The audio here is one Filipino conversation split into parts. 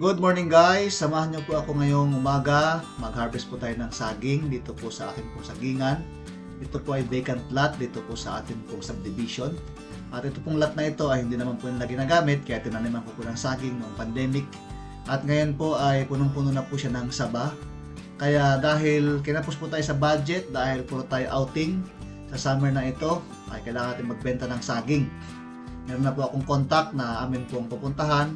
Good morning guys! Samahan niyo po ako ngayong umaga. Mag-harvest po tayo ng saging dito po sa akin pong sagingan. Ito po ay vacant lot dito po sa atin pong subdivision. At ito pong lot na ito ay hindi naman po nila ginagamit kaya tinaniman ko po ng saging noong pandemic. At ngayon po ay punong-puno na po siya ng saba. Kaya dahil kinapos po tayo sa budget, dahil puro tayo outing sa summer na ito, ay kailangan natin magbenta ng saging. Meron na po akong contact na amin pong pupuntahan.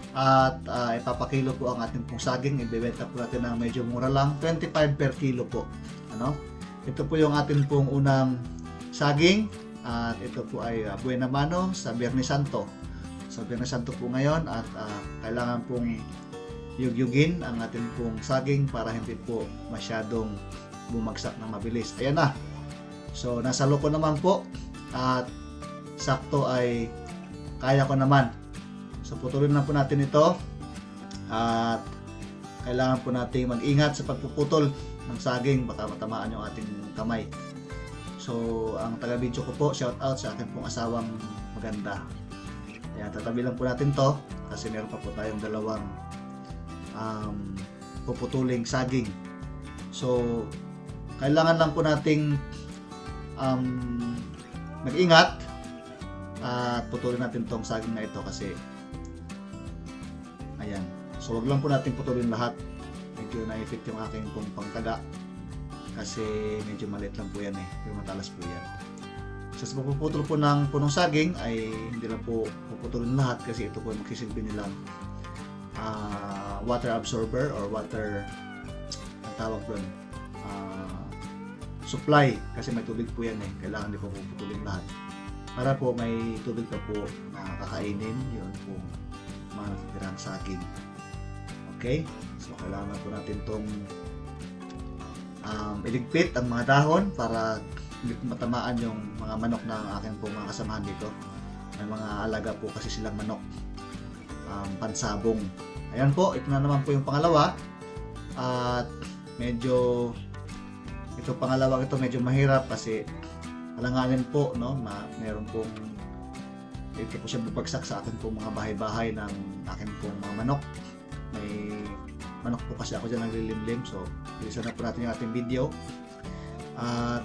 At ipapakilo po ang ating pong saging. Ibebenta po natin ng medyo mura lang, 25 per kilo po. Ito po yung ating pong unang saging. At ito po ay Buena Mano sa Biyernes Santo. Sa Biyernes Santo po ngayon. At kailangan pong yugyugin ang ating pong saging para hindi po masyadong bumagsak ng mabilis. Ayan na. So nasa loko naman po. At sakto ay kaya ko naman. So putulin na po natin ito at kailangan po natin mag-ingat sa pagpuputol ng saging, baka matamaan yung ating kamay. So ang taga-video ko po, shout out sa akin pong asawang maganda. Ayan, tatabi lang po natin to kasi meron pa po tayong dalawang puputuling saging. So kailangan lang po nating mag-ingat at putulin natin tong saging na ito kasi ayan. So wag lang po natin putulin lahat. Medyo na-effect yung aking pong pangtaga kasi medyo maliit lang po yan pero matalas po yan. So sa pagpuputol po ng punong saging ay hindi lang po puputulin lahat kasi ito po magsisilbi nilang water absorber or water ang tawag doon supply kasi may tubig po yan kailangan di po puputulin lahat para po may tubig pa po na kakainin yun po mga natirang saging. Okay? So, kailangan po natin itong iligpit ang mga dahon para hindi matamaan yung mga manok ng aking pong mga kasamahan dito. May mga alaga po kasi silang manok. Pansabong. Ayan po, ito na naman po yung pangalawa. At medyo ito pangalawa ito medyo mahirap kasi alanganin po, no? Meron pong ito po siya bubagsak sa akin pong mga bahay-bahay ng akin pong mga manok. May manok po kasi ako dyan naglilimlim. So, bilisan na po natin yung ating video.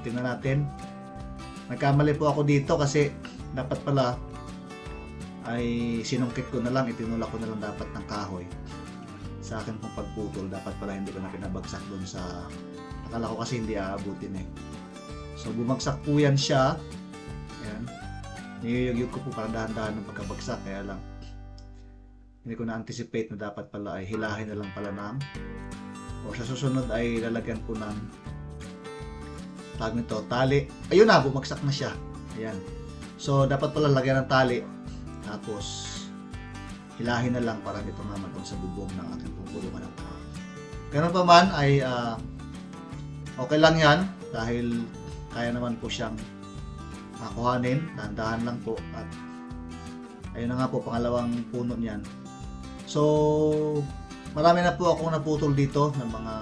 Tingnan natin. Nagkamali po ako dito kasi dapat pala ay sinungkit ko na lang, itinulak ko na lang dapat ng kahoy sa akin pong pagputol. Dapat pala hindi ko na pinabagsak doon sa akala ko kasi hindi aabutin So, bumagsak po yan siya. Ayan. Niyuyug ko po para dahan-dahan ng pagkabagsak kaya lang hindi ko na-anticipate na dapat pala ay hilahin na lang pala ng o sa susunod ay lalagyan ko ng tawag nito, tali. Ayun na, bumagsak na siya. Ayan. So, dapat pala lagyan ng tali tapos hilahin na lang para dito naman doon sa bubong ng ating pupulungan. Ganun pa man ay okay lang yan dahil kaya naman po siyang kuhanin, dahan-dahan lang po at ayun na nga po pangalawang puno niyan. So marami na po akong naputol dito ng mga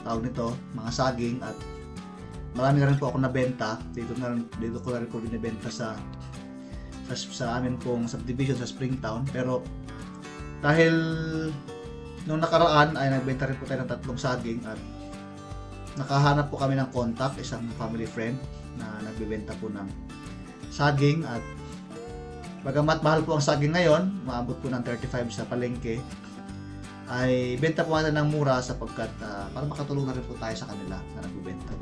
tawag nito, mga saging at marami na rin po akong nabenta dito ko na rin po binibenta sa amin pong subdivision sa Springtown. Pero dahil nung nakaraan ay nagbenta rin po tayo ng 3 saging at nakahanap po kami ng contact, isang family friend na nagbebenta po ng saging at bagamat mahal po ang saging ngayon, maabot po ng 35 sa palengke, ay benta po natin ng mura sapagkat para makatulong na rin po tayo sa kanila na nagbebenta.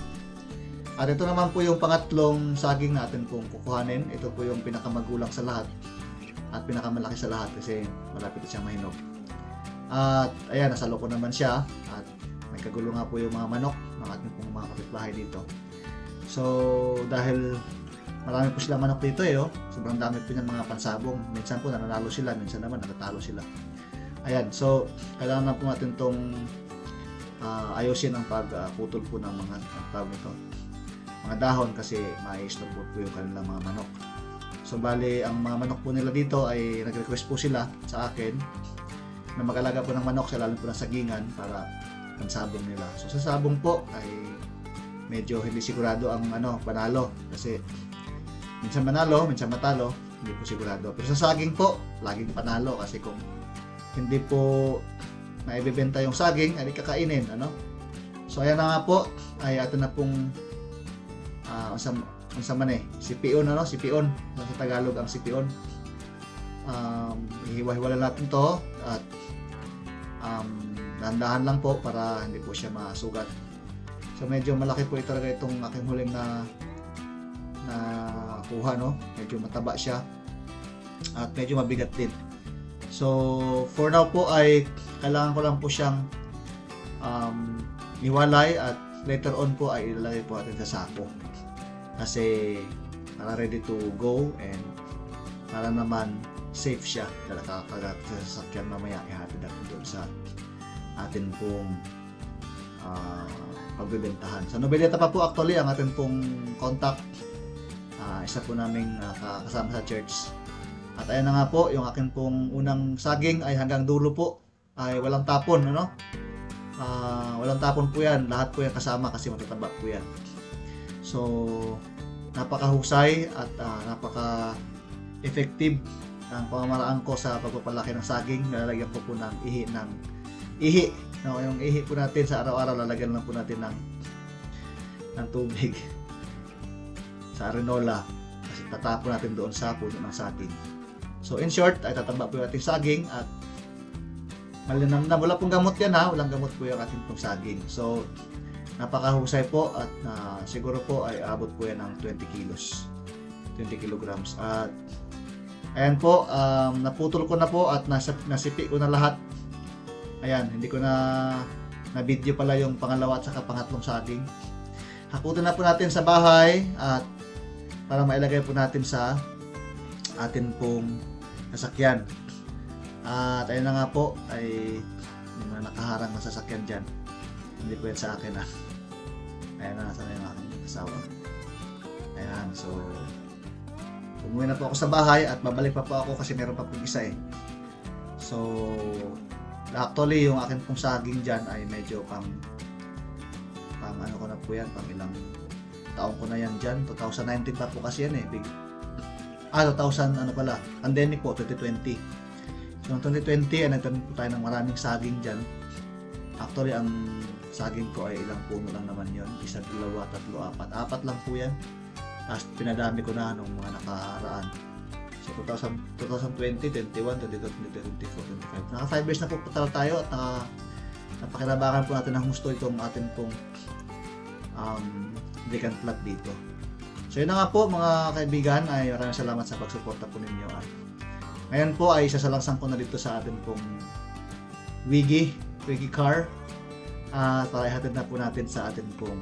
At ito naman po yung pangatlong saging natin pong kukuhanin. Ito po yung pinakamagulang sa lahat at pinakamalaki sa lahat kasi malapit siyang mahinog. At ayan, nasa loko naman siya at nagkagulo nga po yung mga manok ng ating pong mga kapitbahay dito. So dahil marami po silang manok dito sobrang dami po ng mga pansabong. Minsan po nananalo sila, minsan naman natatalo sila. Ayan, so kailangan na po natin itong ayusin ang pagputol po ng mga mga dahon kasi ma-stop po yung kanilang mga manok. So bali, ang mga manok po nila dito ay nag-request po sila sa akin na mag-alaga po ng manok sa lalim po ng sagingan para pansabong nila. So sa sabong po ay medyo hindi sigurado ang panalo kasi minsan manalo, minsan matalo, hindi po sigurado. Pero sa saging po, laging panalo kasi kung hindi po naibebenta yung saging, ay kakainin, ano? So ayan na nga po, ay ato na pong unsa man sipion, ano? Sipion, sa Tagalog ang sipion. Ihiwa-hiwala natin to at dahan-dahan lang po para hindi po siya masugat. So medyo malaki po talaga itong aking huling na kuha, no? Medyo mataba siya at medyo mabigat din. So for now po ay kailangan ko lang po siyang iwalay at later on po ay ilalagay po natin sa sako. Kasi para ready to go and para naman safe siya dahil kakagat sa sasakyan mamaya ihatid natin doon sa atin pong pagbibentahan. Sa Noveleta pa po actually ang atin pong contact, isa po naming kasama sa church. At ayan na nga po, yung akin pong unang saging ay hanggang dulo po ay walang tapon, ano? Walang tapon po yan, lahat po yan kasama kasi matataba po yan. So napakahusay at napaka-effective ang pamamaraan ko sa pagpapalaki ng saging. Lalagyan ko po ng ihi. No, yung ihi po natin sa araw-araw, lalagyan lang po natin ng tubig sa arenola kasi tatapon natin doon sa puno ng saging. So in short, ay tataba po yung ating saging at malinam na, wala pong gamot yan ha, walang gamot po yung ating pong saging. So napakahusay po at siguro po ay abot po yan ng 20 kilos, 20 kilograms. At ayan po, naputol ko na po at nasipi ko na lahat. Ayan, hindi ko na video pala yung pangalawa at saka pangatlong saging. Hakutin na po natin sa bahay at para mailagay po natin sa atin pong sasakyan. At ayun na nga po, ay may mga nakaharang na sasakyan dyan. Hindi po yan sa akin ha. Ayan na, nasa na yung aking asawa. Ayan, so umuwi na po ako sa bahay at babalik pa po ako kasi meron pa pong isa eh. So actually yung akin pong saging dyan ay medyo pang ano ko na po yan, pang ilang taon ko na yan dyan. 2019 pa po kasi yan eh. 2000 ano pala, pandemic po, 2020. So noong 2020 ay nagtanim po tayo ng maraming saging dyan. Actually ang saging ko ay ilang puno lang naman yon, 1, 2, 3, 4, 4 lang po yan. Tapos pinadami ko na nung mga nakaraan. So 2020, 21, 22, 23, 24, 25. Naka 5 years na po tayo at napakinabangan po natin ng gusto itong atin pong vacant plot dito. So yun na nga po mga kaibigan, ay maraming salamat sa pagsuporta po ninyo. At ngayon po ay sasalangsang ko na dito sa atin pong Wiggy car para ihatid na po natin sa atin pong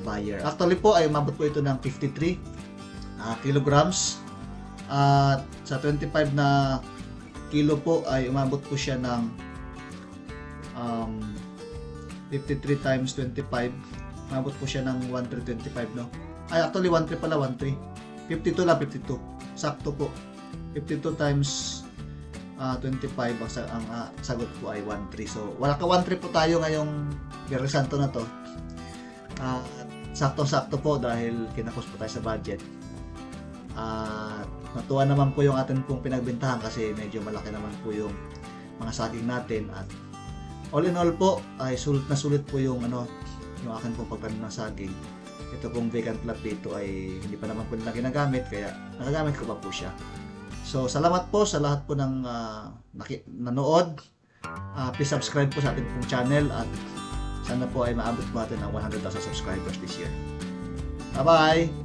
buyer. Actually po ay umabot po ito ng 53 kilograms at sa 25 na kilo po ay umabot po siya ng 53 times 25, umabot po siya ng 1325, no? Ay actually 13 pala, 13 52 lang, 52 sakto po. 52 times 25 ang sagot po ay 13. So wala ka 13 po tayo ngayong Biyernes Santo na to. Sakto-sakto po dahil kinakos po tayo sa budget. Natuwa naman po yung atin pong pinagbentahan kasi medyo malaki naman po yung mga saging natin. At all in all po ay sulit na sulit po yung yung akin pong pagtanim ng saging. Ito pong vacant lot dito ay hindi pa naman po nila ginagamit kaya nagagamit ko pa po siya. So salamat po sa lahat po ng nanood. Please subscribe po sa ating pong channel at sana po ay maabot po natin ang 100,000 subscribers this year. Bye-bye!